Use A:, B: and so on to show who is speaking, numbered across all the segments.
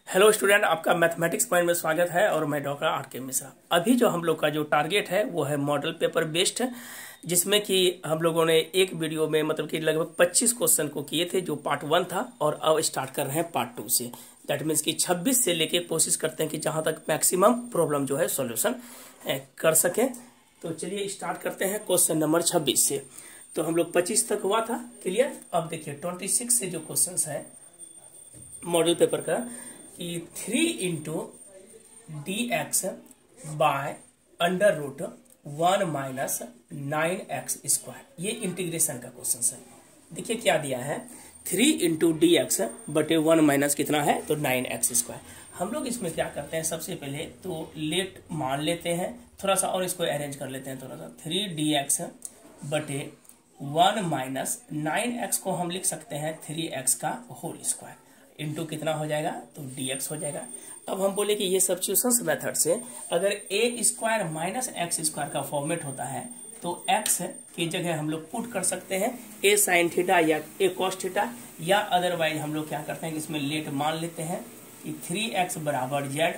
A: Hello student, आपका mathematics point में स्वागत है और मैं डॉक्टर आर के मिश्रा। अभी जो हम लोग का जो टारगेट है वो है मॉडल पेपर बेस्ड, जिसमें कि हम लोगों ने एक वीडियो में मतलब कि लगभग 25 क्वेश्चन को किए थे जो पार्ट 1 था, और अब स्टार्ट कर रहे हैं पार्ट 2 से। दैट मीन्स कि 26 से लेके कोशिश करते हैं कि जहां तक मैक्सिमम प्रॉब्लम जो है सॉल्यूशन कर सकें। तो चलिए स्टार्ट करते हैं क्वेश्चन नंबर 26 से। तो हम लोग 25 तक हुआ था क्लियर। अब देखिए 26 से जो क्वेश्चन है मॉडल पेपर का कि 3 into d x by under root 1 minus 9x square, ये इंटीग्रेशन का क्वेश्चन है। देखिए क्या दिया है, 3 इंटू डी एक्स बटे 1 माइनस कितना है तो 9x स्क्वायर। हम लोग इसमें क्या करते हैं, सबसे पहले तो लेट मान लेते हैं, थोड़ा सा और इसको अरेंज कर लेते हैं थोड़ा सा। 3dx बटे 1 माइनस 9x को हम लिख सकते हैं 3x का होल स्क्वायर इंटू कितना हो जाएगा तो dx हो जाएगा। अब हम बोले कि ये सब्स्टिट्यूशन मेथड से अगर a square minus x square का फॉर्मेट होता है तो x की जगह हम लोग पुट कर सकते हैं a साइन थीटा या a कॉस थीटा, या अदरवाइज हम लोग क्या करते हैं कि इसमें लेट मान लेते हैं कि 3x बराबर z,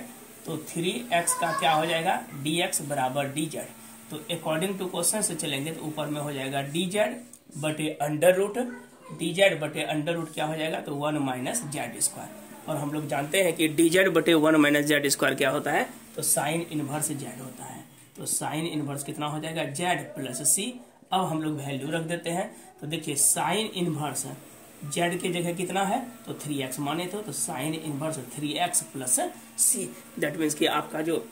A: तो 3x का क्या हो जाएगा dx बराबर dz। तो अकॉर्डिंग टू क्वेश्चन से चलेंगे तो ऊपर में हो जाएगा dz बटे अंडर रूट, dz बटे अंडर रूट क्या हो जाएगा तो 1 माइनस जेड स्क्वायर। और हम लोग जानते हैं कि dz बटे 1 माइनस जेड स्क्वायर क्या होता है तो साइन इनवर्स जेड होता है। तो साइन इनवर्स कितना हो जाएगा जेड प्लस सी। अब हम लोग वैल्यू रख देते हैं, तो देखिए साइन इनवर्स जेड की जगह कितना है तो 3x माने थे, तो sine inverse 3x plus c. That means कि आपका जो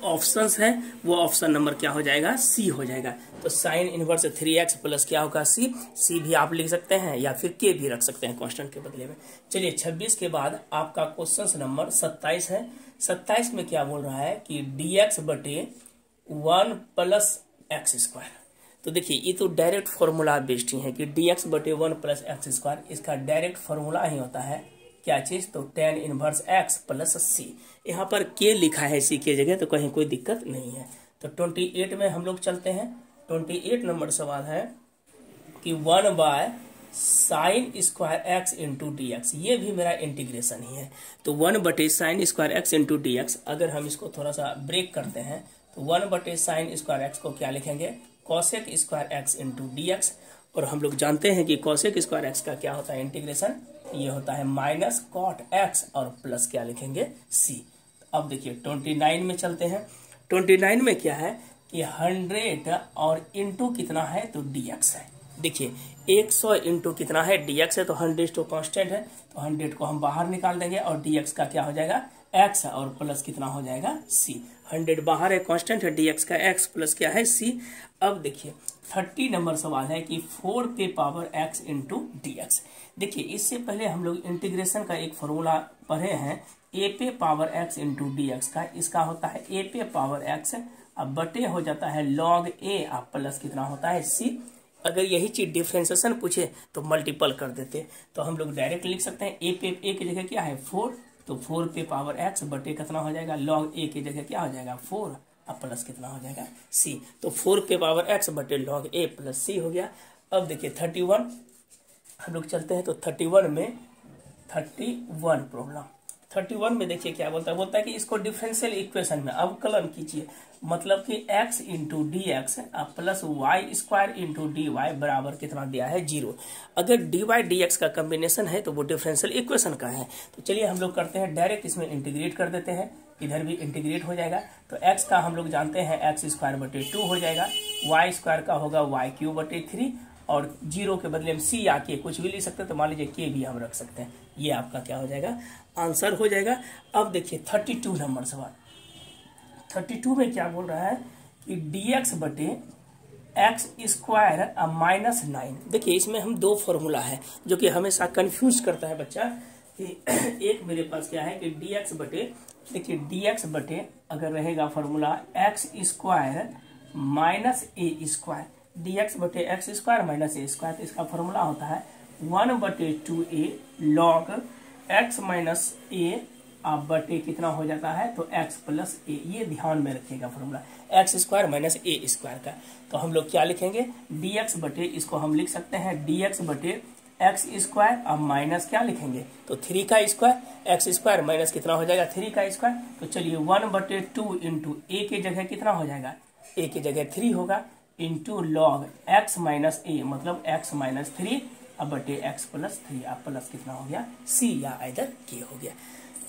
A: ऑप्शंस है वो ऑप्शन नंबर क्या हो जाएगा सी हो जाएगा। तो साइन इनवर्स 3x प्लस क्या होगा सी। सी भी आप लिख सकते हैं या फिर के भी रख सकते हैं कांस्टेंट के बदले में। चलिए 26 के बाद आपका क्वेश्चन नंबर 27 है। 27 में क्या बोल रहा है कि dx बटे 1 प्लस एक्स स्क्वायर। तो देखिए ये तो डायरेक्ट फॉर्मूला बेस्ड ही है कि dx बटे 1 प्लस एक्स स्क्वायर, इसका डायरेक्ट फॉर्मूला ही होता है क्या चीज तो tan इनवर्स x प्लस सी। यहाँ पर k लिखा है सी के जगह, तो कहीं कोई दिक्कत नहीं है। तो 28 में हम लोग चलते हैं। 28 नंबर सवाल है कि 1 by sine square x into d x, ये भी मेरा इंटीग्रेशन ही है। तो 1 बटे sine square x into d x, अगर हम इसको थोड़ा सा ब्रेक करते हैं तो 1 बटे साइन स्क्वायर एक्स को क्या लिखेंगे cosec square x into d x. और हम लोग जानते हैं कि कॉसेक स्क्वायर एक्स का क्या होता है इंटीग्रेशन, ये होता है माइनस कॉट एक्स और प्लस क्या लिखेंगे सी। अब देखिए 29 में चलते हैं। 29 में क्या है कि 100 और इंटू कितना है तो dx है। देखिए 100 इंटू कितना है dx है, तो 100 तो कांस्टेंट है, तो 100 को हम बाहर निकाल देंगे और dx का क्या हो जाएगा x और प्लस कितना हो जाएगा c। 100 बाहर है कांस्टेंट है, dx का x प्लस क्या है c। अब देखिए 30 नंबर सवाल है कि 4 पे power x into d x. देखिए इससे पहले हम लोग इंटीग्रेशन का एक फॉर्मूला पढ़े हैं a पे power x into d x का। इसका होता है a पे पावर x, अब बटे हो जाता है log a, अब प्लस कितना होता है c। अगर यही चीज डिफरेंशिएशन पूछे तो मल्टीपल कर देते, तो हम लोग डायरेक्ट लिख सकते हैं a पे a की जगह क्या है 4, तो 4 पे पावर x बटे कितना हो जाएगा log a की जगह क्या हो जाएगा 4, अब प्लस कितना हो जाएगा c। तो 4 पे पावर x बटे log a प्लस c हो गया। अब देखिए 31 हम लोग चलते हैं, तो 31 में 31 प्रॉब्लम 31 में देखिए क्या बोलता है कि इसको डिफरेंशियल इक्वेशन में अवकलन कीजिए, मतलब कि x into d x plus y square into d y बराबर कितना दिया है 0। अगर डी वाई डी एक्स का कम्बिनेशन है तो वो डिफरेंशियल इक्वेशन का है। तो चलिए हम लोग करते हैं डायरेक्ट इसमें इंटीग्रेट कर देते हैं, इधर भी इंटीग्रेट हो जाएगा। तो x का हम लोग जानते हैं एक्स स्क्वायर बटे 2 हो जाएगा, वाई स्क्वायर का होगा वाई क्यू बटे 3, और 0 के बदले में c या के कुछ भी लिख सकते हैं, तो मान लीजिए के भी हम रख सकते हैं। ये आपका क्या हो जाएगा आंसर हो जाएगा। अब देखिए 32 नंबर सवाल। 32 में क्या बोल रहा है कि dx बटे एक्स स्क्वायर माइनस 9। देखिए इसमें हम दो फॉर्मूला है जो कि हमेशा कंफ्यूज करता है बच्चा कि एक मेरे पास क्या है कि dx बटे, देखिए dx बटे अगर रहेगा फॉर्मूला एक्स स्क्वायर माइनस ए स्क्वायर, dx बटे एक्स स्क्वायर माइनस ए स्क्वायर, तो इसका फॉर्मूला होता है 1 बटे 2a log x माइनस ए अब बटे कितना हो जाता है तो x प्लस ए। ये ध्यान में रखिएगा फॉर्मूला एक्स स्क्वायर माइनस ए स्क्वायर का। तो हम लोग क्या लिखेंगे dx बटे, इसको हम लिख सकते हैं dx बटे एक्स स्क्वायर, अब माइनस क्या लिखेंगे तो 3 का स्क्वायर, एक्स स्क्वायर माइनस कितना हो जाएगा 3 का स्क्वायर। तो चलिए 1/2 इंटू ए की जगह कितना हो जाएगा, ए की जगह 3 होगा, इंटू लॉग एक्स माइनस ए, मतलब एक्स माइनस 3 अब बटे एक्स प्लस 3, अब प्लस कितना हो गया सी या इधर के हो गया।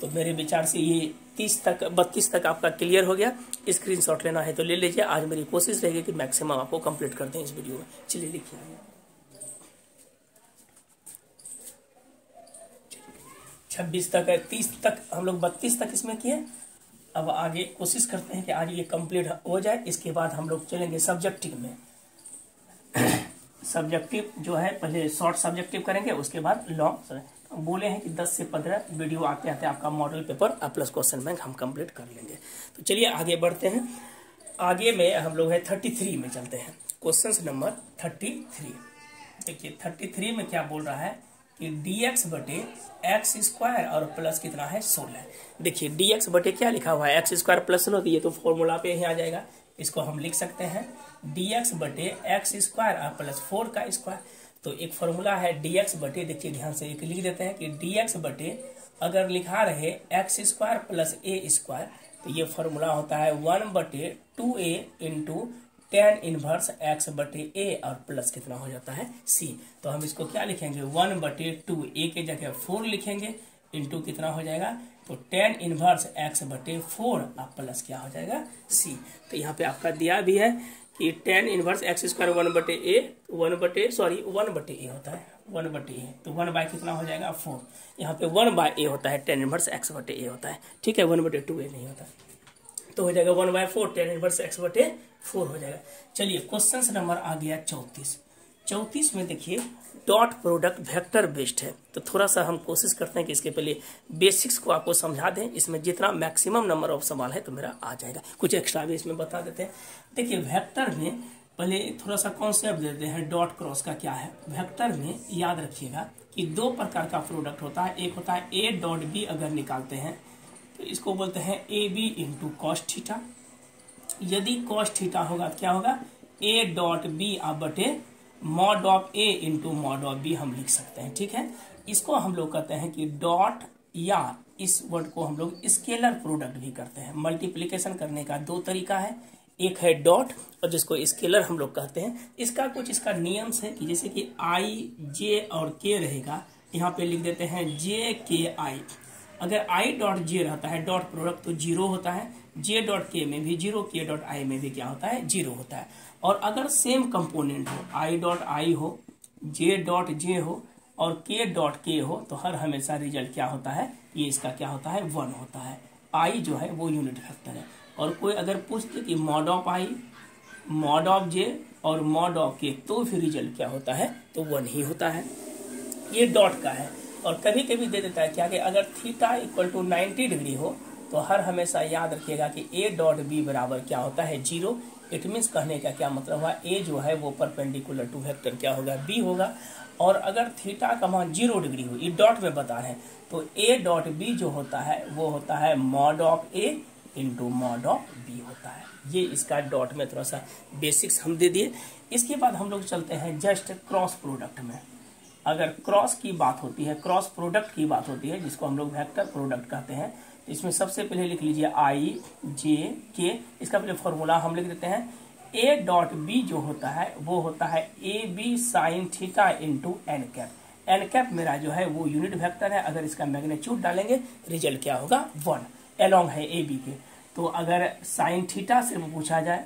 A: तो मेरे विचार से ये 32 तक आपका क्लियर हो गया। स्क्रीनशॉट लेना है तो ले लीजिए। आज मेरी कोशिश रहेगी कि मैक्सिमम आपको कंप्लीट कर दें इस वीडियो में। चलिए लिखिए 26 तक है, 30 तक हम लोग 32 तक इसमें किए। अब आगे कोशिश करते हैं कि आज ये कंप्लीट हो जाए। इसके बाद हम लोग चलेंगे सब्जेक्टिव में। सब्जेक्टिव जो है पहले शॉर्ट सब्जेक्टिव करेंगे, उसके बाद लॉन्ग। बोले हैं कि 10 से 15 वीडियो आते आते आपका model paper plus question bank हम कंप्लीट कर लेंगे। तो चलिए आगे बढ़ते हैं। आगे में हम लोग है 33 में चलते हैं। Question number 33। देखिए 33 में क्या बोल रहा है कि dx बटे एक्स स्क्वायर और प्लस कितना है 16। देखिए dx बटे क्या लिखा हुआ है एक्स स्क्वायर प्लस 16, तो ये तो फॉर्मूला पे ही आ जाएगा। इसको हम लिख सकते हैं dx बटे एक्स स्क्वायर और प्लस 4 का स्क्वायर। तो एक फॉर्मूला है dx बटे, देखिए ध्यान से एक लिख देते हैं कि dx बटे अगर लिखा रहे एक्स स्क्वायर प्लस ए स्क्वायर, तो ये फॉर्मूला होता है 1/2a into tan inverse x बटे ए और प्लस कितना हो जाता है सी। तो हम इसको क्या लिखेंगे 1/2, ए के जगह 4 लिखेंगे, इंटू कितना हो जाएगा तो tan इनवर्स एक्स बटे 4 और प्लस क्या हो जाएगा सी। तो यहाँ पे आपका दिया भी है कि tan इनवर्स एक्स स्क्वायर 1/ए होता है 1/ए, तो 1/, कितना हो जाएगा 4। यहाँ पे 1/ए होता है, tan इनवर्स एक्स बटे ए होता है, ठीक है 1/2a नहीं होता। तो हो जाएगा 1/4 tan इनवर्स एक्स बटे 4 हो जाएगा। चलिए क्वेश्चन नंबर आ गया 34 में देखिए डॉट प्रोडक्ट वेक्टर बेस्ड है। तो थोड़ा सा हम कोशिश करते हैं कि इसके पहले बेसिक्स को आपको समझा दें। इसमें जितना मैक्सिमम नंबर ऑफ सवाल है तो मेरा आ जाएगा, कुछ एक्स्ट्रा भी इसमें बता देते हैं। देखिए वेक्टर में पहले थोड़ा सा कॉन्सेप्ट देते हैं डॉट क्रॉस का क्या है। वेक्टर में याद रखिएगा कि 2 प्रकार का प्रोडक्ट होता है। एक होता है ए डॉट बी, अगर निकालते हैं तो इसको बोलते हैं a b into cos theta. यदि कॉस थीटा होगा क्या होगा ए डॉट बी अब बटे mod of a into mod of b हम लिख सकते हैं, ठीक है। इसको हम लोग कहते हैं कि डॉट, या इस वर्ड को हम लोग स्केलर प्रोडक्ट भी करते हैं। मल्टीप्लिकेशन करने का 2 तरीका है, एक है डॉट और जिसको स्केलर हम लोग कहते हैं। इसका कुछ इसका नियम्स है कि जैसे कि आई जे और के रहेगा, यहाँ पे लिख देते हैं जे के आई। अगर आई डॉट जे रहता है डॉट प्रोडक्ट तो 0 होता है, जे डॉट के में भी 0, के डॉट आई में भी क्या होता है 0 होता है। और अगर सेम कंपोनेंट हो, आई डॉट आई हो, जे डॉट जे हो और के डॉट के हो, तो हर हमेशा रिजल्ट क्या होता है, ये इसका क्या होता है 1 होता है। आई जो है वो यूनिट वेक्टर है। और कोई अगर पूछते कि mod of I, mod of J और मॉड ऑफ के, तो फिर रिजल्ट क्या होता है तो 1 ही होता है। ये डॉट का है। और कभी कभी दे देता है क्या कि अगर थीटा इक्वल टू 90 डिग्री हो तो हर हमेशा याद रखिएगा कि ए डॉट बी बराबर क्या होता है 0। इट मीन्स कहने का क्या मतलब हुआ, ए जो है वो परपेंडिकुलर टू वेक्टर क्या होगा बी होगा। और अगर थीटा का मान 0 डिग्री हो, ये डॉट में बता रहे हैं, तो ए डॉट बी जो होता है वो होता है mod of a into mod of b होता है। ये इसका डॉट में थोड़ा सा बेसिक्स हम दे दिए। इसके बाद हम लोग चलते हैं जस्ट क्रॉस प्रोडक्ट में। अगर क्रॉस की बात होती है, क्रॉस प्रोडक्ट की बात होती है, जिसको हम लोग वेक्टर प्रोडक्ट कहते हैं, तो इसमें सबसे पहले लिख लीजिए आई जे के। इसका पहले फॉर्मूला हम लिख देते हैं ए डॉट बी जो होता है वो होता है a b sine theta into n cap. N cap मेरा जो है वो यूनिट वेक्टर है। अगर इसका मैग्नीट्यूड डालेंगे रिजल्ट क्या होगा 1, एलोंग है ए बी के। तो अगर साइन थीटा से पूछा जाए,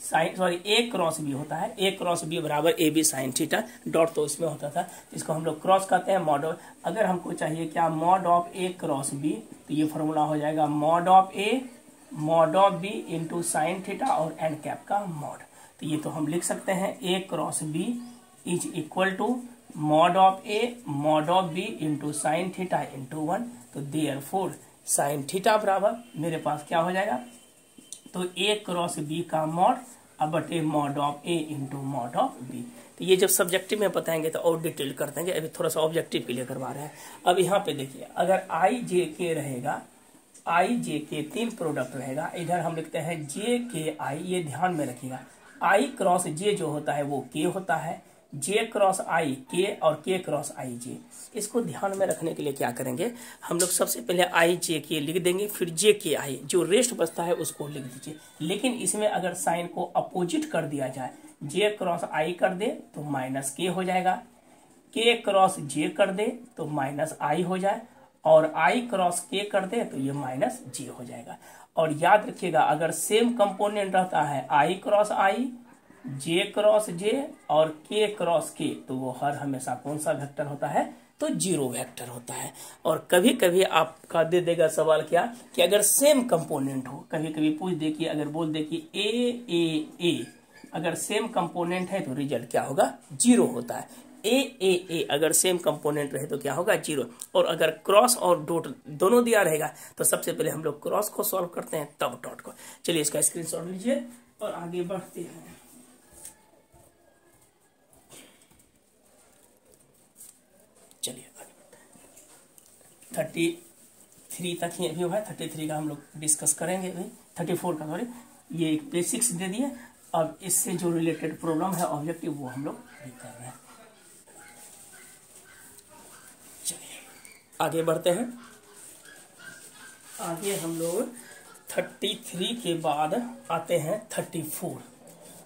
A: ए क्रॉस बी होता है, ए क्रॉस बी बराबर a b sine theta, dot तो इसमें होता था, इसको हम लोग क्रॉस कहते हैं मॉड ऑफ। अगर हमको चाहिए क्या mod of A cross B, तो ये फॉर्मूला हो जाएगा mod of A mod of B into sine theta और एन कैप का मॉड। तो ये तो हम लिख सकते हैं A cross B is equal to mod of A mod of B into sine theta into 1। तो देयरफॉर साइन थीटा बराबर मेरे पास क्या हो जाएगा, तो ए क्रॉस बी का मॉड अब बटे mod of a into mod of b. तो ये जब सब्जेक्टिव में बताएंगे तो और डिटेल कर देंगे, अभी थोड़ा सा ऑब्जेक्टिव के लिए करवा रहे हैं। अब यहाँ पे देखिए अगर आई जे के रहेगा, आई जे के 3 प्रोडक्ट रहेगा, इधर हम लिखते हैं जे के आई, ये ध्यान में रखिएगा। आई क्रॉस जे जो होता है वो के होता है, जे क्रॉस आई के और के क्रॉस आई जे। इसको ध्यान में रखने के लिए क्या करेंगे हम लोग, सबसे पहले आई जे के लिख देंगे, फिर जे के आई, जो रेस्ट बचता है उसको लिख दीजिए। लेकिन इसमें अगर साइन को अपोजिट कर दिया जाए, जे क्रॉस आई कर दे तो माइनस के हो जाएगा, के क्रॉस जे कर दे तो माइनस आई हो जाए, और आई क्रॉस के कर दे तो ये माइनस जे हो जाएगा। और याद रखिएगा अगर सेम कंपोनेंट रहता है आई क्रॉस आई, जे क्रॉस जे और के क्रॉस के, तो वो हर हमेशा कौन सा वेक्टर होता है, तो जीरो वेक्टर होता है। और कभी कभी आपका दे देगा सवाल क्या कि अगर सेम कंपोनेंट हो, कभी कभी पूछ दे कि अगर बोल दे कि ए अगर सेम कंपोनेंट है तो रिजल्ट क्या होगा, जीरो होता है। ए अगर सेम कंपोनेंट रहे तो क्या होगा, जीरो। और अगर क्रॉस और डॉट दोनों दिया रहेगा तो सबसे पहले हम लोग क्रॉस को सॉल्व करते हैं तब डॉट को। चलिए इसका स्क्रीनशॉट लीजिए और आगे बढ़ते हैं। चलिए आगे बढ़ते हैं। 33 तक ही अभी हुआ है, 33 का हम लोग डिस्कस करेंगे अभी, 34 का सॉरी। ये एक बेसिक्स दे दिए, अब इससे जो रिलेटेड प्रॉब्लम है ऑब्जेक्टिव वो हम लोग भी कर रहे हैं। चलिए आगे बढ़ते हैं। आगे हम लोग 33 के बाद आते हैं 34।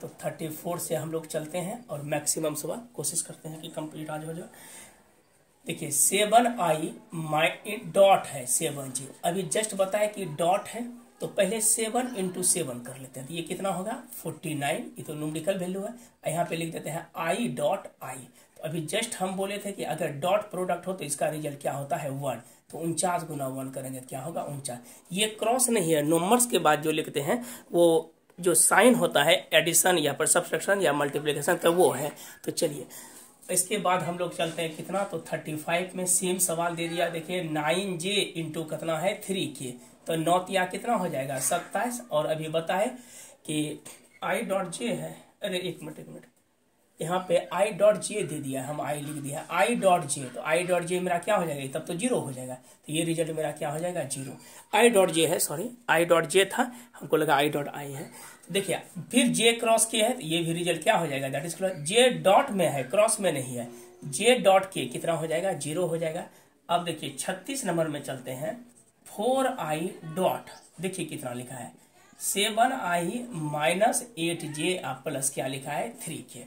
A: तो 34 से हम लोग चलते हैं और मैक्सिमम सवाल कोशिश करते हैं कि कंप्लीट आज हो जाए। देखिए 7i डॉट है 7j, अभी जस्ट बताया कि डॉट है तो पहले 7 × 7 कर लेते हैं, तो ये कितना होगा 49, ये तो न्यूमेरिकल वैल्यू है। यहाँ पे लिख देते हैं i डॉट आई। तो अभी जस्ट हम बोले थे कि अगर डॉट प्रोडक्ट हो तो इसका रिजल्ट क्या होता है 1, तो 49 गुना 1 करेंगे क्या होगा 49। ये क्रॉस नहीं है, नंबर्स के बाद जो लिखते हैं वो जो साइन होता है एडिशन या पर सब्सट्रैक्शन या मल्टीप्लिकेशन का वो है। तो चलिए इसके बाद हम लोग चलते हैं कितना, तो 35 में सेम सवाल दे दिया। देखिए 9j इंटू कितना है 3k, तो 9 तिया कितना हो जाएगा 27। और अभी बताए कि i डॉट जे है, अरे एक मिनट यहाँ पे i डॉट जे दे दिया, हम i लिख दिया i डॉट जे, तो i डॉट जे मेरा क्या हो जाएगा, तब तो जीरो हो जाएगा, तो ये रिजल्ट मेरा क्या हो जाएगा जीरो। i डॉट जे है, सॉरी i डॉट जे था, हमको लगा i डॉट आई है। देखिए फिर जे क्रॉस के है तो ये भी रिजल्ट क्या हो जाएगा, दैट इज जे डॉट में है क्रॉस में नहीं है, जे डॉट के कितना हो जाएगा जीरो हो जाएगा। अब देखिए 36 नंबर में चलते हैं 4i डॉट, देखिए कितना लिखा है 7i माइनस 8j प्लस क्या लिखा है 3k।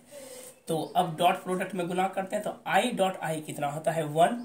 A: तो अब डॉट प्रोडक्ट में गुना करते हैं तो i डॉट आई कितना होता है 1,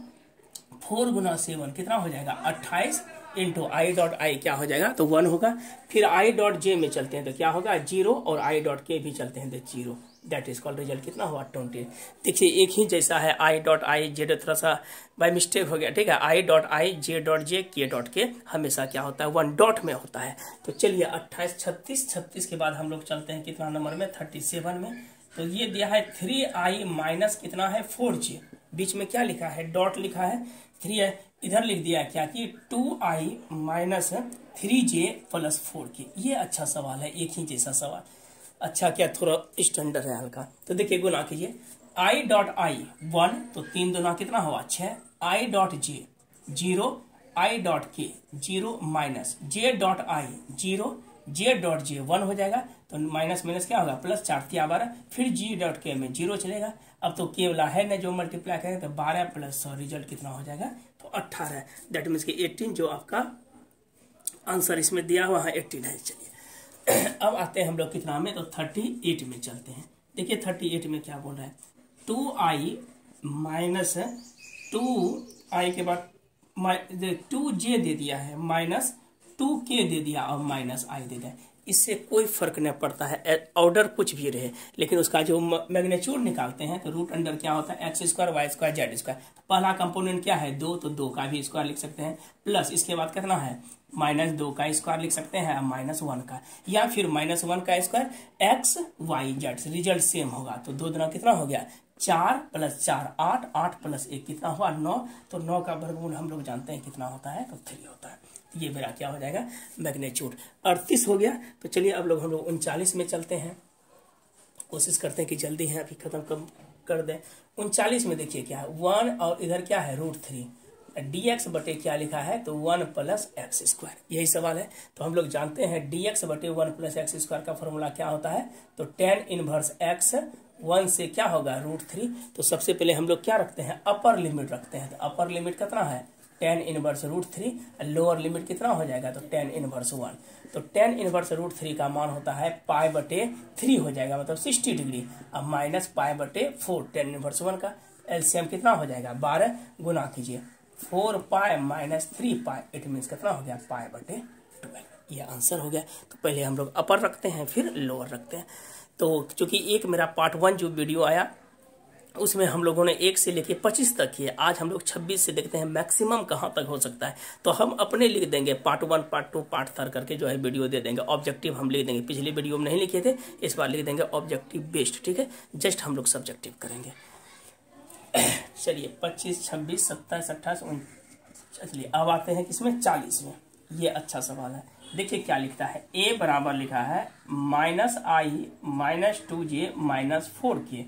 A: 4 गुना 7 कितना हो जाएगा 28 इंटू आई डॉट आई क्या हो जाएगा तो 1 होगा। फिर आई डॉट जे में चलते हैं तो क्या होगा 0, और आई डॉट के भी चलते हैं तो 0, दैट इज कॉल्ड रिजल्ट कितना हुआ 20। देखिए एक ही जैसा है आई डॉट आई जे, थोड़ा सा बाय मिस्टेक हो गया, ठीक है। I dot I J dot J के डॉट के हमेशा क्या होता है 1 डॉट में होता है। तो चलिए 28 36 के बाद हम लोग चलते हैं कितना नंबर में 37 में। तो ये दिया है 3i माइनस कितना है 4j, बीच में क्या लिखा है डॉट लिखा है 3 है, इधर लिख दिया क्या कि 2i minus 3j plus 4k। ये अच्छा सवाल है, एक ही जैसा सवाल, अच्छा क्या थोड़ा स्टैंडर्ड है हल्का। तो देखिए गुना कीजिए i डॉट आई 1, तो 3 दुना कितना हुआ 6, i dot J 0, i dot के 0 minus j dot I 0, j dot J 1 हो जाएगा, तो माइनस माइनस क्या होगा प्लस 4 × 12, फिर g डॉट के में 0 चलेगा। अब तो के वाला है ना जो मल्टीप्लाई करेंगे तो 12 प्लस 100 रिजल्ट कितना हो जाएगा तो 18, दैट मीन्स कि 18 जो आपका आंसर इसमें दिया हुआ है 18 है। चलिए अब आते हैं हम लोग कितना में, तो 38 में चलते हैं। देखिए 38 में क्या बोल रहा है 2i माइनस 2i के बाद 2j दे दिया है माइनस 2k दे दिया और माइनस i दे दिया। इससे कोई फर्क नहीं पड़ता है, ऑर्डर कुछ भी रहे, लेकिन उसका जो मैग्नीट्यूड निकालते हैं तो रूट अंडर क्या होता है x square y square z square. पहला कंपोनेंट क्या है 2, तो 2 का भी स्क्वायर लिख सकते हैं, प्लस इसके बाद कितना है -2 का स्क्वायर लिख सकते हैं, -1 का, या फिर -1 का square x y z, result same होगा। तो 2 दुना कितना हो गया 4 प्लस 4 8, 8 प्लस 1 कितना हुआ 9, तो 9 का वर्गमूल हम लोग जानते हैं कितना होता है तो 3 होता है। ये मेरा क्या हो जाएगा मैग्नीट्यूड 38 हो गया। तो चलिए अब लोग हम लोग 39 में चलते हैं, कोशिश करते हैं कि जल्दी है अभी खत्म कर दें। 39 में देखिए क्या है 1 और इधर क्या है √3, dx बटे क्या लिखा है तो 1 प्लस एक्स स्क्वायर, यही सवाल है। तो हम लोग जानते हैं dx बटे 1 प्लस एक्स स्क्वायर का फॉर्मूला क्या होता है तो tan इनवर्स x 1 से क्या होगा √3। तो सबसे पहले हम लोग क्या रखते हैं, अपर लिमिट रखते हैं। तो अपर लिमिट कितना है tan इनवर्स √3, लोअर लिमिट कितना हो जाएगा तो tan इनवर्स 1। तो tan इनवर्स √3 का मान होता है π/3 हो जाएगा, मतलब 60 डिग्री। अब माइनस π/4 tan इनवर्स 1 का एलसीएम कितना हो जाएगा 12 गुना कीजिए 4π माइनस 3π, इट मीन्स कितना हो गया π/12। ये आंसर हो गया। तो पहले हम लोग अपर रखते हैं फिर लोअर रखते हैं। तो चूंकि एक मेरा पार्ट 1 जो वीडियो आया उसमें हम लोगों ने 1 से लेके 25 तक किए, आज हम लोग 26 से देखते हैं मैक्सिमम कहाँ तक हो सकता है। तो हम अपने लिख देंगे पार्ट 1 पार्ट 2 पार्ट 3 करके जो है वीडियो दे देंगे। ऑब्जेक्टिव हम लिख देंगे, पिछली वीडियो में नहीं लिखे थे, इस बार लिख देंगे ऑब्जेक्टिव बेस्ड, ठीक है। जस्ट हम लोग सब्जेक्टिव करेंगे। चलिए 25, 26, 27, 28, 29। चलिए अब आते हैं किसमें 40 में। ये अच्छा सवाल है, देखिए क्या लिखता है। a बराबर लिखा है -i - 2j - 4k,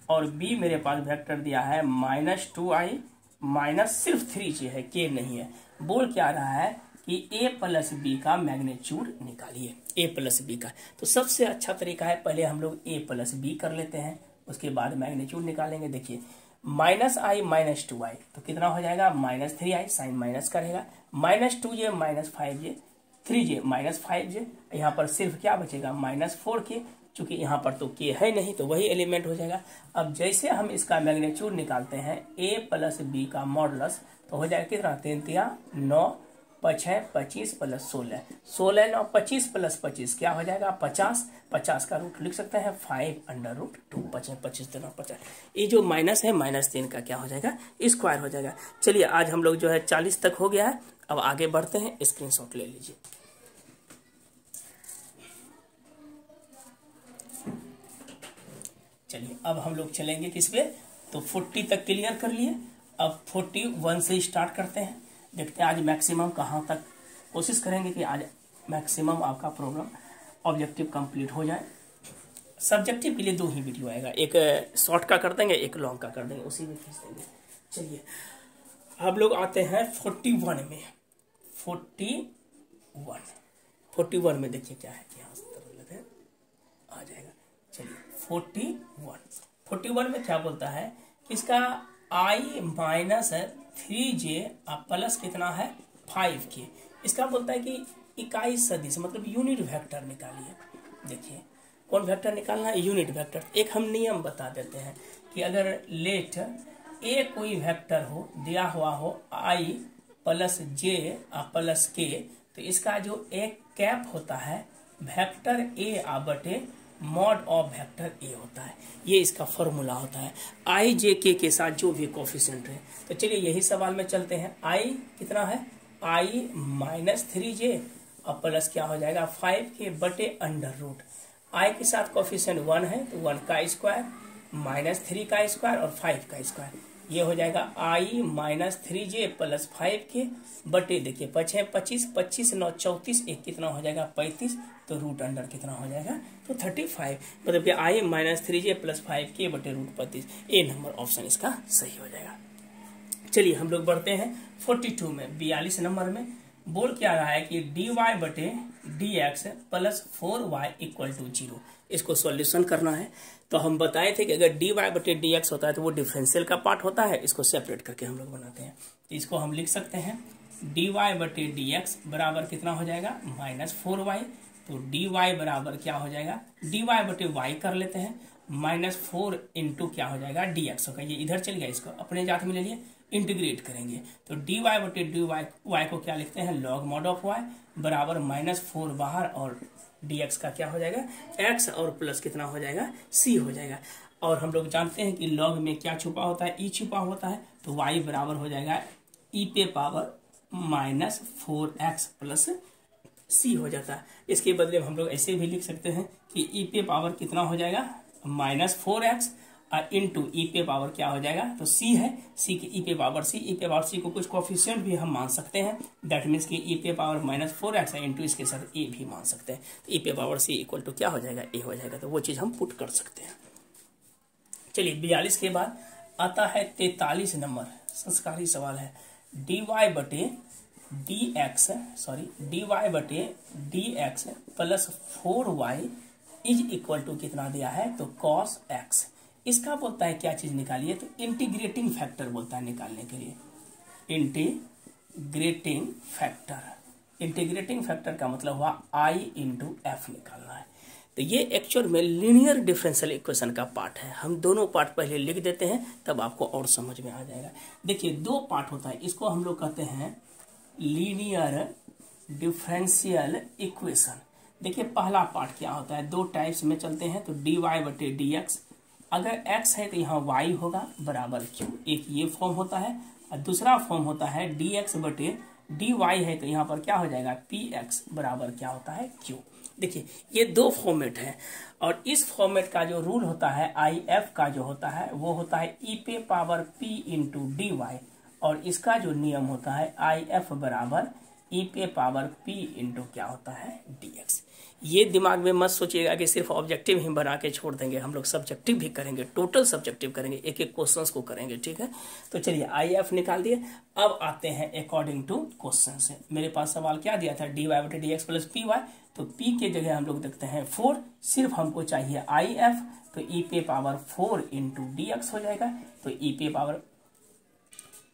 A: और b मेरे पास वेक्टर दिया है -2i सिर्फ 3j है, k नहीं है। बोल क्या रहा है कि a + b का मैग्नीट्यूड निकालिए, a + b का। तो सबसे अच्छा तरीका है पहले हम लोग a + b कर लेते हैं, उसके बाद मैग्नीट्यूड निकालेंगे। देखिए -i - 2i तो कितना हो जाएगा -3i, साइन माइनस करेगा, -2j - 5j, 3j - 5j, यहाँ पर सिर्फ क्या बचेगा -4k। चूंकि यहाँ पर तो k है नहीं तो वही एलिमेंट हो जाएगा। अब जैसे हम इसका मैग्नीट्यूड निकालते हैं a + b का मॉडुलस, तो हो जाएगा कितना 3 × 9 = 25 + 16, 16 9 25 + 25 क्या हो जाएगा 50, 50 का रूट लिख सकते हैं 5/√2, 25 × 50। ये जो माइनस है -3 का क्या हो जाएगा स्क्वायर हो जाएगा। चलिए आज हम लोग जो है 40 तक हो गया है, अब आगे बढ़ते हैं, स्क्रीनशॉट ले लीजिए। चलिए अब हम लोग चलेंगे किस पे, तो 40 तक क्लियर कर लिए। अब 41 से स्टार्ट करते हैं, देखते हैं आज मैक्सिमम कहाँ तक। कोशिश करेंगे कि आज मैक्सिमम आपका प्रॉब्लम ऑब्जेक्टिव कंप्लीट हो जाए। सब्जेक्टिव के लिए 2 ही वीडियो आएगा, एक शॉर्ट का कर देंगे, एक लॉन्ग का कर देंगे, उसी में खींच देंगे। चलिए हम लोग आते हैं 41 में। 41 में देखिए क्या है, यहाँ से आ जाएगा। चलिए 41 में क्या बोलता है कि इसका i - 3j प्लस कितना है 5k। इसका बोलता है कि इकाई सदिश मतलब यूनिट वेक्टर निकालिए। देखिए कौन वेक्टर निकालना है, यूनिट वेक्टर। एक हम नियम बता देते हैं कि अगर लेट a कोई वेक्टर हो, दिया हुआ हो i + j + k, तो इसका जो एक कैप होता है vector a mod of vector A होता है। ये इसका फॉर्मूला होता है i j k के साथ जो भी कोफिशिएंट है। तो चलिए यही सवाल में चलते हैं। i कितना है i - 3j और प्लस क्या हो जाएगा 5k/√। i के साथ कोफिशिएंट 1 है तो 1 का स्क्वायर -3 का स्क्वायर और 5 का स्क्वायर, ये हो जाएगा i - 3j + 5k बटे देखिए 5 25, 25 9 34, एक कितना हो जाएगा 35, तो √अंडर कितना हो जाएगा तो 35, मतलब कि i - 3j + 5k बटे √35। ए नंबर ऑप्शन इसका सही हो जाएगा। चलिए हम लोग बढ़ते हैं 42 में, 42 नंबर में। बोल क्या रहा है कि dy/dx + 4y = 0। इसको सॉल्यूशन करना है। तो हम बताए थे कि अगर dy/dx होता है तो वो डिफरेंशियल का पार्ट होता है, इसको सेपरेट करके हम लोग बनाते हैं। इसको हम लिख सकते हैं dy/dx बराबर कितना हो जाएगा -4y। तो dy बराबर क्या हो जाएगा, dy/y कर लेते हैं, -4 × क्या हो जाएगा dx होगा। ये इधर चल गया, इसको अपने जात में ले लिए, इंटीग्रेट करेंगे। तो dy/dy को क्या लिखते हैं log mod ऑफ y बराबर -4 बाहर और dx का क्या हो जाएगा x और प्लस कितना हो जाएगा c हो जाएगा। और हम लोग जानते हैं कि log में क्या छुपा होता है, e छुपा होता है। तो y बराबर हो जाएगा e⁻⁻4x + c हो जाता है। इसके बदले हम लोग ऐसे भी लिख सकते हैं कि e⁻ कितना हो जाएगा -4x और इंटू e⁻ क्या हो जाएगा तो c है, c की e⁻c को कुछ कोफिशिएंट भी हम मान सकते हैं। दैट मीन्स कि e⁻ -4x है इंटू इसके साथ a भी मान सकते हैं। तो e⁻c = क्या हो जाएगा a हो जाएगा। तो वो चीज़ हम पुट कर सकते हैं। चलिए 42 के बाद आता है 43 नंबर, संस्कारी सवाल है। dy/dx + 4y = कितना दिया है तो cos x। इसका बोलता है क्या चीज निकालिए, तो इंटीग्रेटिंग फैक्टर बोलता है निकालने के लिए, इंटीग्रेटिंग फैक्टर। इंटीग्रेटिंग फैक्टर का मतलब हुआ I इंटू एफ निकालना है। तो ये एक्चुअल में लीनियर डिफरेंशियल इक्वेशन का पार्ट है। हम दोनों पार्ट पहले लिख देते हैं, तब आपको और समझ में आ जाएगा। देखिए दो पार्ट होता है, इसको हम लोग कहते हैं लीनियर डिफरेंशियल इक्वेशन। देखिए पहला पार्ट क्या होता है, दो टाइप्स में चलते हैं, तो dy बटे dx, अगर x है तो यहाँ y होगा बराबर q, एक ये फॉर्म होता है, और दूसरा फॉर्म होता है dx बटे dy है तो यहाँ पर क्या हो जाएगा px बराबर क्या होता है q। देखिए ये दो फॉर्मेट है, और इस फॉर्मेट का जो रूल होता है IF का जो होता है वो होता है e पे पावर p इंटू dy, और इसका जो नियम होता है IF बराबर e पे पावर p इंटू क्या होता है dx। ये दिमाग में मत सोचिएगा कि सिर्फ ऑब्जेक्टिव ही बना के छोड़ देंगे, हम लोग सब्जेक्टिव भी करेंगे, टोटल सब्जेक्टिव करेंगे, एक एक क्वेश्चंस को करेंगे, ठीक है। तो चलिए IF निकाल दिए, अब आते हैं अकॉर्डिंग टू क्वेश्चन से। मेरे पास सवाल क्या दिया था, dy बटे dx प्लस py, तो p के जगह हम लोग देखते हैं 4, सिर्फ हमको चाहिए IF, तो e पे पावर 4 इंटू dx हो जाएगा, तो e पे पावर,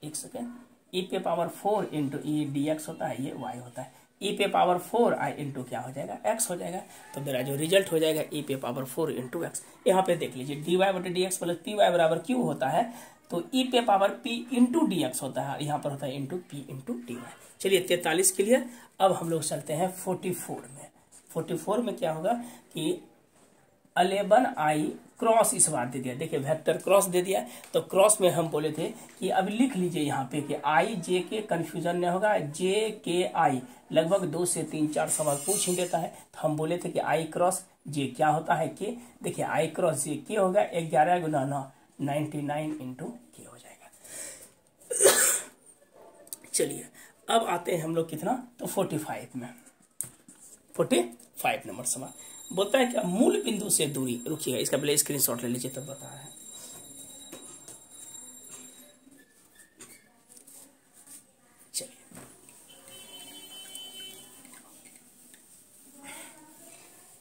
A: एक सेकेंड, e पे पावर 4 इंटू ई dx होता है, ये y होता है, e पे पावर 4 i इंटू क्या हो जाएगा x हो जाएगा। तो मेरा जो रिजल्ट हो जाएगा e पे पावर 4 इंटू एक्स। यहाँ पे देख लीजिए dy बटे dx प्लस py बराबर q होता है, तो e पे पावर p इंटू dx होता है, यहाँ पर होता है इंटू p इंटू dy। चलिए 43 क्लियर। अब हम लोग चलते हैं 44 में। 44 में क्या होगा कि 11i क्रॉस इस बार दे दिया, देखिए वेक्टर क्रॉस दे दिया, तो क्रॉस में हम बोले थे कि अब लिख लीजिए यहाँ पे कि i j के कंफ्यूजन नहीं होगा, j के i लगभग 2 से 3 4 सवाल पूछ ही देता है, तो हम बोले थे कि i क्रॉस j क्या होता है k। देखिए i क्रॉस j k होगा 11 गुना 9 99 इंटू k हो जाएगा। चलिए अब आते हैं हम लोग कितना, तो 45 में। 45 नंबर सवाल बोलता है क्या, मूल बिंदु से दूरी, रुकिएगा इसका पहले स्क्रीनशॉट ले लीजिए तब बता रहा है। चलिए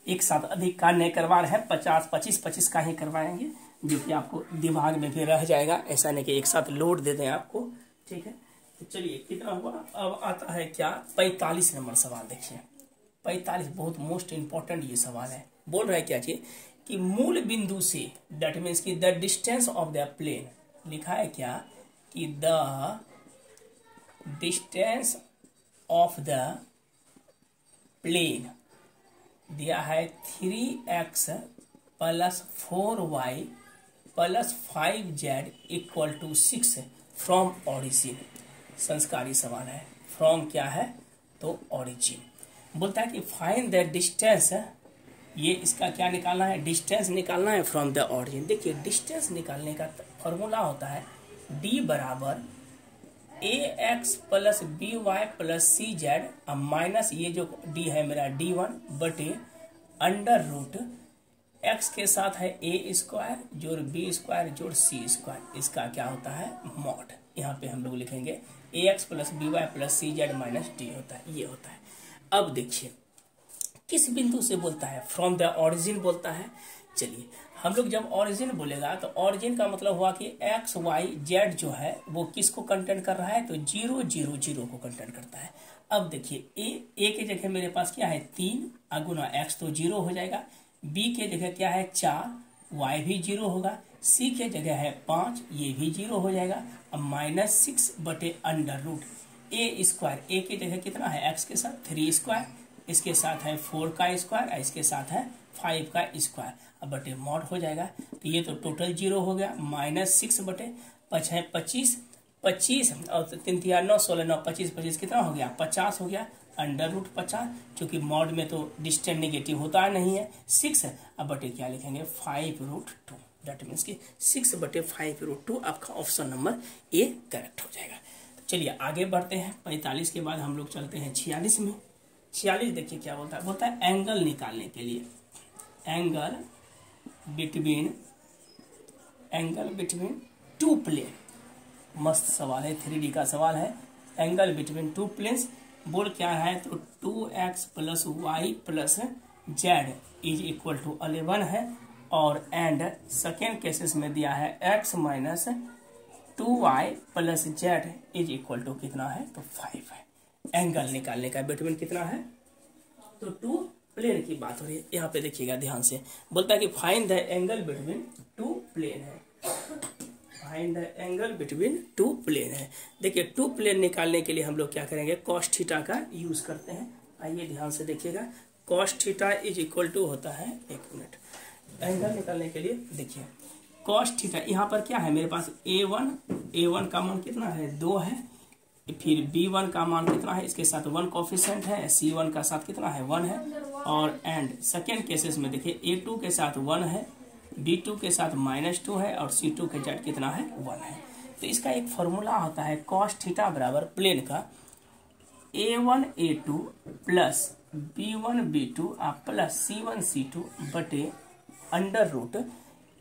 A: एक साथ अधिक का नहीं करवा रहे हैं, 50-25 का ही करवाएंगे, जो कि आपको दिमाग में भी रह जाएगा, ऐसा नहीं कि एक साथ लोड दे दें आपको, ठीक है। तो चलिए कितना हुआ, अब आता है क्या 45 नंबर सवाल। देखिए 45 बहुत मोस्ट इंपॉर्टेंट ये सवाल है। बोल रहा है क्या चीज कि मूल बिंदु से, दैट मीन्स कि the distance of the plane, लिखा है क्या कि the distance of the plane दिया है 3x plus 4y plus 5z equal to 6 from origin. संस्कारी सवाल है, फ्रॉम क्या है तो ऑरिजिन। बोलता है कि फाइंड द डिस्टेंस, ये इसका क्या निकालना है, डिस्टेंस निकालना है फ्रॉम द ऑरिजिन। देखिए डिस्टेंस निकालने का फॉर्मूला होता है d बराबर ax plus by plus cz minus ये जो d है मेरा d1 बटे अंडर रूट x के साथ है a स्क्वायर जोड़ b स्क्वायर जोड़ c स्क्वायर, इसका क्या होता है मॉड। यहाँ पे हम लोग लिखेंगे ax plus by plus cz minus d होता है, ये होता है। अब देखिए किस बिंदु से बोलता है, फ्रॉम द ऑरिजिन बोलता है। चलिए हम लोग जब ऑरिजिन बोलेगा तो ऑरिजिन का मतलब हुआ कि एक्स वाई जेड जो है वो किसको कंटेंट कर रहा है, तो 0 0 0 को कंटेंट करता है। अब देखिए ए के जगह मेरे पास क्या है 3 अगुना एक्स तो 0 हो जाएगा, बी के जगह क्या है 4 वाई भी 0 होगा, सी के जगह है 5 ये भी 0 हो जाएगा, अब माइनस 6 बटे अंडर रूट ए स्क्वायर, ए के जगह कितना है एक्स के साथ 3 स्क्वायर, इसके साथ है 4 का स्क्वायर, इसके साथ है 5 का स्क्वायर, अब बटे मॉड हो जाएगा। तो ये तो टोटल 0 हो गया, माइनस 6 बटे 5 है 25, 25 और 3 3 9 16 9 25 25 कितना हो गया 50 हो गया, अंडर रूट 50, चूंकि मॉड में तो डिस्टेंस नेगेटिव होता नहीं है 6 है, अब बटे क्या लिखेंगे 5√2, दैट मीन्स कि 6 बटे 5√2 आपका ऑप्शन नंबर ए करेक्ट हो जाएगा। तो चलिए आगे बढ़ते हैं, 45 के बाद हम लोग चलते हैं 46 में। 46 देखिए क्या बोलता है, बोलता है एंगल निकालने के लिए, एंगल बिटवीन टू प्लेन। मस्त सवाल है, 3D का सवाल है। एंगल बिटवीन टू प्लेन्स बोल क्या है, तो 2x plus y plus z is equal to 11 है, और एंड सेकेंड केसेस में दिया है x minus 2y plus z is equal to कितना है, तो 5 है। एंगल निकालने का बिटवीन कितना है, तो 2 प्लेन की बात हो रही है। यहाँ पे देखिएगा ध्यान से, बोलता है कि find the angle between 2 plane है, find the angle between 2 plane है। देखिए 2 प्लेन निकालने के लिए हम लोग क्या करेंगे, कॉस थीटा का यूज करते हैं। आइए ध्यान से देखिएगा, cos theta is equal to होता है, एक मिनट, एंगल निकालने के लिए देखिए कॉस थीटा, यहाँ पर क्या है मेरे पास a1 का मान कितना है, 2 है, फिर b1 का मान कितना है, इसके साथ 1 कोफिशिएंट है, c1 का साथ कितना है, 1 है, और एंड सेकेंड केसेस में देखिए a2 के साथ 1 है, b2 के साथ -2 है, और c2 के साथ कितना है, 1 है। तो इसका एक फॉर्मूला होता है कॉस थीटा बराबर प्लेन का a1 a2 plus b1 b2 plus c1 c2 बटे अंडर रूट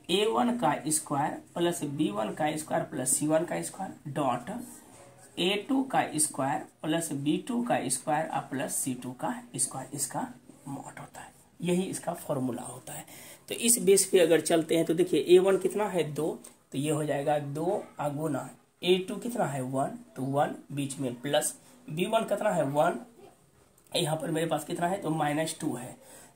A: a1 का स्क्वायर प्लस b1 का स्क्वायर प्लस c1 का स्क्वायर डॉट a2 का स्क्वायर प्लस b2 का स्क्वायर प्लस c2 का स्क्वायर, इसका मॉड होता है। यही इसका फॉर्मूला होता है। तो इस बेस पे अगर चलते हैं तो देखिए a1 कितना है, 2, तो ये हो जाएगा 2 गुना a2 कितना है, 1, तो 1 बीच में प्लस b1 कितना है, 1, यहाँ पर मेरे पास कितना है, तो -2 है,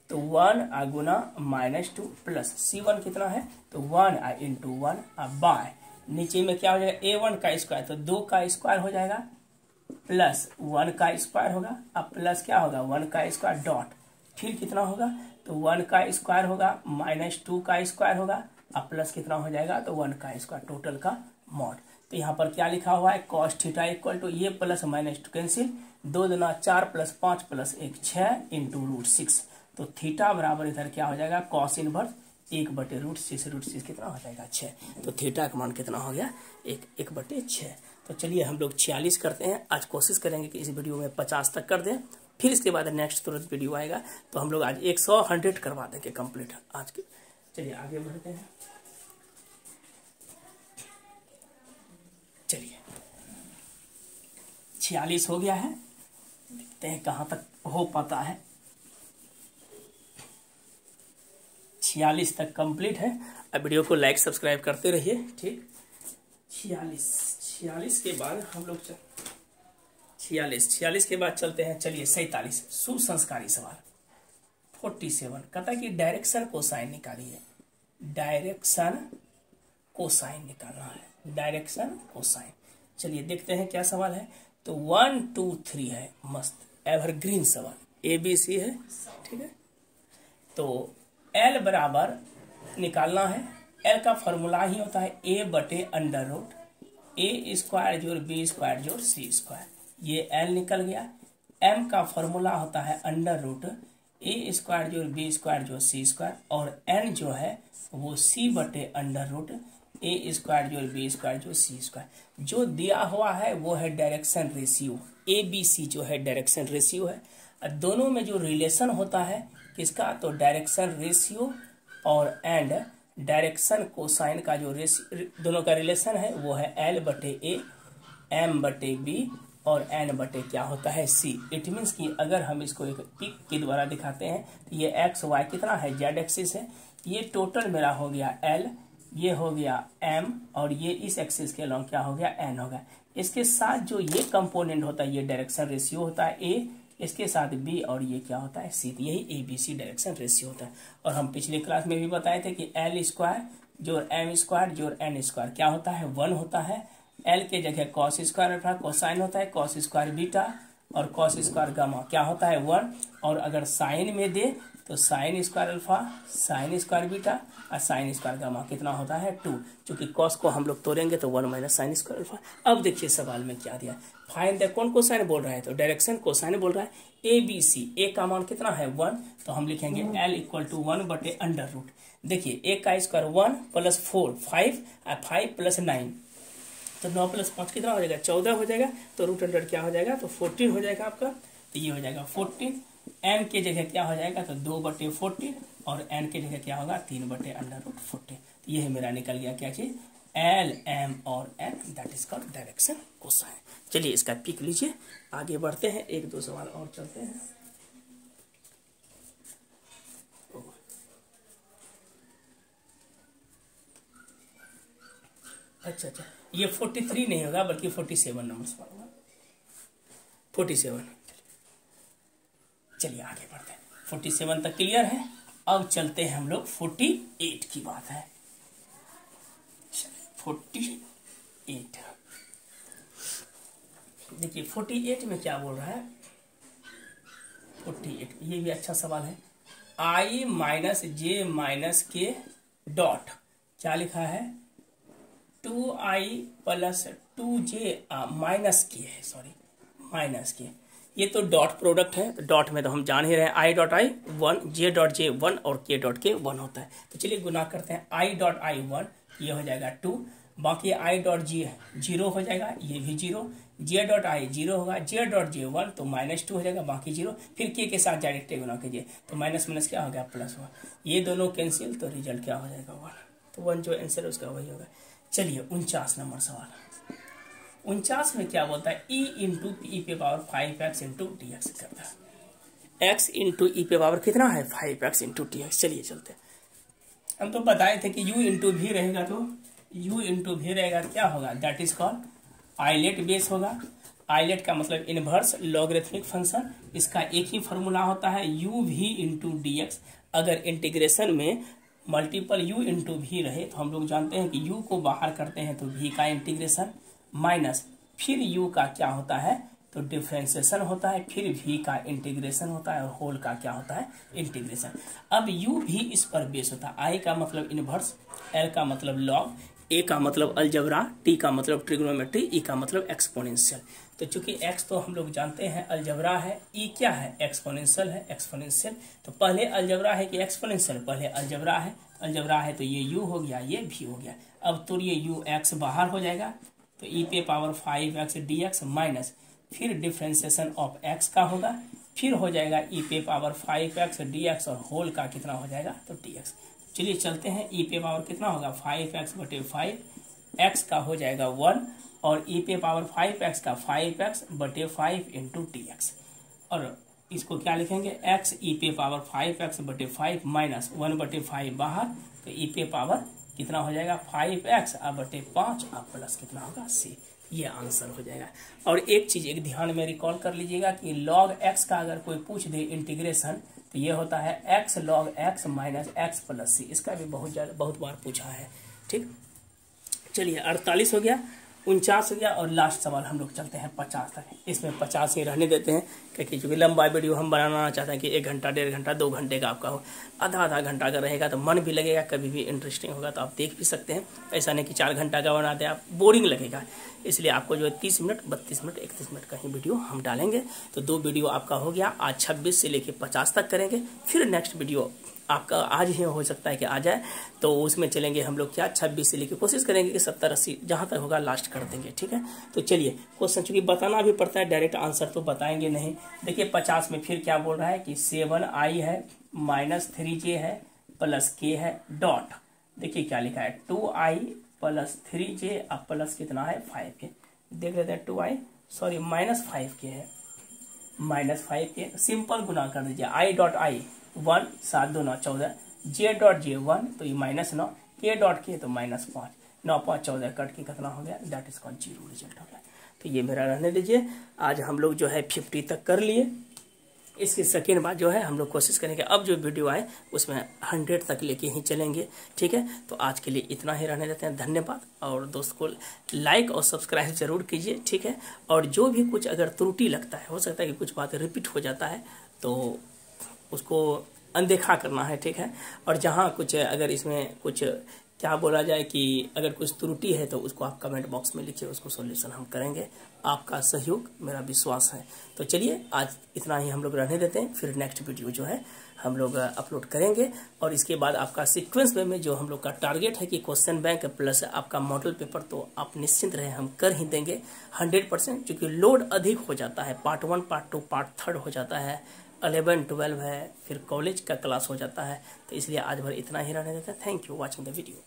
A: तो 1 गुना -2 प्लस c1 कितना है, तो 1 इंटू 1 बाय नीचे में क्या हो जाएगा, a1 का स्क्वायर, तो 2 का स्क्वायर हो जाएगा प्लस 1 का स्क्वायर होगा, अब प्लस क्या होगा, 1 का स्क्वायर डॉट फिर कितना होगा, तो 1 का स्क्वायर होगा -2 का स्क्वायर होगा, अब प्लस कितना हो जाएगा, तो 1 का स्क्वायर, टोटल का मॉड। तो यहाँ पर क्या लिखा हुआ है, कॉस थीटा इक्वल टू ये प्लस -2 कैंसिल, 2 दूना 4 प्लस 5 प्लस 1 6 इंटू √6, तो थीटा बराबर इधर क्या हो जाएगा, कॉस इनवर्स 1/√6, √6 कितना हो जाएगा, 6। तो थीटा का मान कितना हो गया, 1/6। तो चलिए हम लोग 46 करते हैं। आज कोशिश करेंगे कि इस वीडियो में 50 तक कर दें, फिर इसके बाद नेक्स्ट तुरंत वीडियो आएगा तो हम लोग आज 100 करवा देंगे कंप्लीट आज के। चलिए आगे बढ़ते हैं। चलिए 46 हो गया है, देखते हैं कहाँ तक हो पाता है। 46 तक कंप्लीट है। अब वीडियो को लाइक सब्सक्राइब करते रहिए, ठीक। 46 के बाद हम लोग 46 के बाद चलते हैं। चलिए 47 सुसंस्कारी सवाल 47 कहता है कि डायरेक्शन कोसाइन निकालिए। डायरेक्शन कोसाइन निकालना है, डायरेक्शन कोसाइन। चलिए देखते हैं क्या सवाल है। तो 1 2 3 है, मस्त एवरग्रीन सवाल, ABC है, ठीक है। तो L बराबर निकालना है। L का फॉर्मूला ही होता है A/√, A² जोड़ B² जोड़ C²। ये L निकल गया। M का फॉर्मूला होता है √A² जोड़ B² जोड़ C², और N जो है वो C/√A² जोड़ B² जोड़ C²। जो दिया हुआ है वो है डायरेक्शन रेशियो, ABC जो है डायरेक्शन रेशियो है। दोनों में जो रिलेशन होता है किसका, तो डायरेक्शन रेशियो और एंड डायरेक्शन कोसाइन का जो दोनों का रिलेशन है वो है L/A, M/B और N/ क्या होता है C। इट मीन्स कि अगर हम इसको एक पिक के द्वारा दिखाते हैं तो ये XY कितना है, Z एक्सिस है। ये टोटल मेरा हो गया L, ये हो गया M, और ये इस एक्सिस के अलॉन्ग क्या हो गया, N होगा। इसके साथ जो ये कंपोनेंट होता है ये डायरेक्शन रेशियो होता है A, इसके साथ B, और ये क्या होता है C। यही ABC डायरेक्शन रेशियो होता है। और हम पिछले क्लास में भी बताए थे कि L² जोड़ M² जोड़ N² क्या होता है, 1 होता है। L के जगह cos² अल्फा कोसाइन होता है, cos² बीटा और cos² गामा क्या होता है, 1। और अगर साइन में दे तो sin² अल्फा, sin² बीटा और sin² गामा कितना होता है, 2। चूंकि cos को हम लोग तोड़ेंगे तो 1 - sin² अल्फा। अब देखिए सवाल में क्या दिया, फाइंड द, कौन कोसाइन बोल रहा है, तो डायरेक्शन कोसाइन बोल रहा है। ABC, A का मान कितना है, 1, तो हम लिखेंगे L = 1/√। देखिए A का स्क्वायर 1 + 4 5 और 5 + 9, तो 9 + 5 कितना हो जाएगा, 14 हो जाएगा। तो √100 क्या हो जाएगा, तो 14 हो जाएगा आपका। तो ये हो जाएगा 14। M के जगह क्या हो जाएगा, तो 2/14, और N के जगह क्या होगा, 3/√14। तो ये मेरा निकल गया क्या चीज, L, M और N, that is called direction cosine. चलिए इसका पिक लीजिए, आगे बढ़ते हैं, 1-2 सवाल और चलते हैं। अच्छा अच्छा, ये 43 नहीं होगा बल्कि 47 नंबर पर होगा, 47। चलिए आगे बढ़ते हैं, 47 तक क्लियर है। अब चलते हैं हम लोग 48 की बात है। 48 देखिए 48 में क्या बोल रहा है। 48 ये भी अच्छा सवाल है। i माइनस जे माइनस के डॉट क्या लिखा है 2i प्लस 2j माइनस के है, सॉरी माइनस के, ये तो डॉट प्रोडक्ट है, तो डॉट में तो हम जान ही रहे हैं i dot I 1, j dot J 1 और k डॉट के 1 होता है। तो चलिए गुना करते हैं, i डॉट आई 1 ये हो जाएगा 2, बाकी i डॉट जे 0 हो जाएगा, ये भी 0, j डॉट आई 0 होगा, j डॉट जे 1 तो -2 हो जाएगा, बाकी 0, फिर k के साथ डायरेक्ट गुना कीजिए तो माइनस माइनस क्या हो गया प्लस हुआ, ये दोनों कैंसिल तो रिजल्ट क्या हो जाएगा 1, तो 1 जो आंसर है उसका वही होगा। चलिए 49 नंबर सवाल, 49 में क्या बोलता है e इंटू ई पे power 5x into d x करता है, x इंटू ई पे पावर कितना है 5x इंटू डी एक्स। चलिए चलते हैं, हम तो बताए थे कि u इंटू भी रहेगा तो u इंटू भी रहेगा क्या होगा, दैट इज कॉल्ड आइलेट बेस होगा। आइलेट का मतलब इनवर्स लॉगरिथमिक फंक्शन, इसका एक ही फॉर्मूला होता है u v into d x. अगर इंटीग्रेशन में मल्टीपल u इंटू भी रहे तो हम लोग जानते हैं कि u को बाहर करते हैं तो v का इंटीग्रेशन माइनस फिर u का क्या होता है तो डिफ्रेंसिएशन होता है, फिर v का इंटीग्रेशन होता है और होल का क्या होता है इंटीग्रेशन। अब u भी इस पर बेस होता है, i का मतलब इनवर्स, l का मतलब लॉग, a का मतलब अलजबरा, t का मतलब ट्रिग्नोमेट्री, e का मतलब एक्सपोनेंशियल। तो चूंकि x तो हम लोग जानते हैं अलजबरा है, e क्या है एक्सपोनेंशियल है, एक्सपोनेंशियल तो पहले अलजबरा है कि एक्सपोनेंशियल, पहले अलजबरा है, अलजबरा है तो ये u हो गया, ये v हो गया। अब तो ये u x बाहर हो जाएगा तो e पे पावर 5x dx माइनस फिर डिफ्रेंसिएशन ऑफ x का होगा, फिर हो जाएगा e पे पावर 5x dx और होल का कितना हो जाएगा तो dx। चलिए चलते हैं, e पे पावर कितना होगा 5x बटे 5, x का हो जाएगा 1 और e पे पावर 5x का 5x बटे 5 इंटू डी एक्स, और इसको क्या लिखेंगे x e पे पावर 5x बटे 5 माइनस 1 बटे 5 बाहर तो e पे पावर कितना हो जाएगा 5x बटे 5 प्लस कितना होगा c, ये आंसर हो जाएगा। और एक चीज एक ध्यान में रिकॉल कर लीजिएगा कि log x का अगर कोई पूछ दे इंटीग्रेशन तो ये होता है x log x minus x plus c, इसका भी बहुत बार पूछा है। ठीक, चलिए 48 हो गया, 49 हो गया और लास्ट सवाल हम लोग चलते हैं 50 तक। इसमें 50 ही रहने देते हैं क्योंकि चूंकि लंबा वीडियो हम बनाना चाहते हैं कि 1 घंटा 1.5 घंटा 2 घंटे का आपका हो, आधा घंटा का रहेगा तो मन भी लगेगा, कभी भी इंटरेस्टिंग होगा तो आप देख भी सकते हैं। ऐसा नहीं कि 4 घंटा का बना दे आप, बोरिंग लगेगा। इसलिए आपको जो है 30 मिनट 32 मिनट 31 मिनट का ही वीडियो हम डालेंगे। तो 2 वीडियो आपका हो गया, आज 26 से लेके 50 तक करेंगे, फिर नेक्स्ट वीडियो आपका आज ही हो सकता है कि आ जाए तो उसमें चलेंगे हम लोग क्या 26 से लेके कोशिश करेंगे कि 70-80 जहां तक होगा लास्ट कर देंगे। ठीक है, तो चलिए क्वेश्चन चूंकि बताना भी पड़ता है, डायरेक्ट आंसर तो बताएंगे नहीं। देखिए 50 में फिर क्या बोल रहा है कि 7i है माइनस 3j है प्लस k है डॉट, देखिए क्या लिखा है 2i प्लस 3j अब प्लस कितना है 5k, देख लेते हैं 2i सॉरी माइनस 5k है, माइनस 5k सिंपल गुना कर दीजिए, i dot I 1 7 2 9 14, j dot J 1 तो ये माइनस 9, k डॉट के तो माइनस 5, 9 5 14 कट के कितना हो गया दैट इज कॉल्ड 0 रिजल्ट हो गया। तो ये मेरा रहने दीजिए, आज हम लोग जो है 50 तक कर लिए। इसके सेकेंड बाद जो है हम लोग कोशिश करेंगे अब जो वीडियो आए उसमें 100 तक लेके ही चलेंगे। ठीक है, तो आज के लिए इतना ही रहने देते हैं, धन्यवाद। और दोस्त को लाइक और सब्सक्राइब जरूर कीजिए। ठीक है, और जो भी कुछ अगर त्रुटि लगता है, हो सकता है कि कुछ बात रिपीट हो जाता है तो उसको अनदेखा करना है। ठीक है, और जहाँ कुछ अगर इसमें कुछ क्या बोला जाए कि अगर कुछ त्रुटि है तो उसको आप कमेंट बॉक्स में लिखिए, उसको सॉल्यूशन हम करेंगे। आपका सहयोग मेरा विश्वास है। तो चलिए आज इतना ही हम लोग रहने देते हैं, फिर नेक्स्ट वीडियो जो है हम लोग अपलोड करेंगे। और इसके बाद आपका सीक्वेंस में जो हम लोग का टारगेट है कि क्वेश्चन बैंक प्लस आपका मॉडल पेपर, तो आप निश्चिंत रहे हम कर ही देंगे 100%, क्योंकि लोड अधिक हो जाता है। पार्ट 1 पार्ट 2 पार्ट 3 हो जाता है, 11 12 है, फिर कॉलेज का क्लास हो जाता है। तो इसलिए आज भर इतना ही रहने देते हैं। Thank you watching the video.